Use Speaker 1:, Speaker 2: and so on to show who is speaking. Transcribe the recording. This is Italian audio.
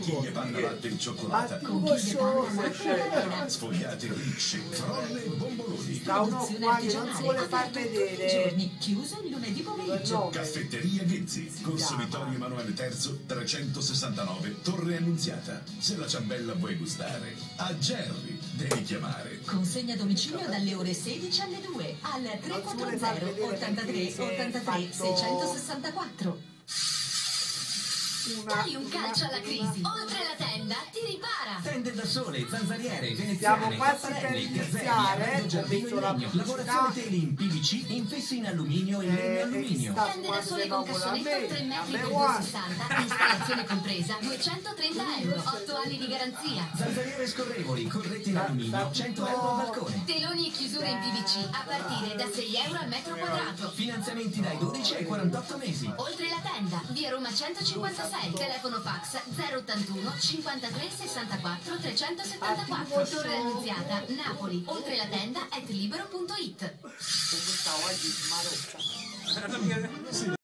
Speaker 1: Conchiglie panna latte in cioccolata.
Speaker 2: Conchiglie panna
Speaker 1: Sfogliate ricce, frolle e bomboloni.
Speaker 2: Da uno qua che non si vuole far vedere.
Speaker 3: Giorni, chiuso il lunedì pomeriggio.
Speaker 1: Caffetteria Ghezzi, Corso Vittorio Emanuele III, 369, Torre Annunziata. Se la ciambella vuoi gustare, a Gerry devi chiamare.
Speaker 3: Consegna a domicilio dalle ore 16 alle 2 al 340 83 83 664.
Speaker 4: Dai un calcio alla crisi. Oltre la tenda ti ripara.
Speaker 5: Tende da sole, zanzariere,
Speaker 2: Siamo
Speaker 5: veneziane,
Speaker 2: quasi per
Speaker 5: tapparelli,
Speaker 2: iniziare.
Speaker 5: gazzelli, giardino in legno, lavorazione teli in PVC, infissi in alluminio e legno alluminio.
Speaker 4: Tende da sole con cassonetto 3 metri per 2,60. Installazione compresa 230 euro. 8 anni di garanzia.
Speaker 5: Zanzariere scorrevoli, corrette in alluminio, 100 euro al balcone.
Speaker 4: Teloni e chiusure in PVC a partire da 6 euro al metro quadrato.
Speaker 5: Finanziamenti dai 12 ai 48 mesi.
Speaker 4: Oltre la tenda, via Roma 156, telefono fax 081 53 64 374, Torre Annunziata, Napoli, oltre la tenda @libero.it.
Speaker 2: Questa oggi smaroccia.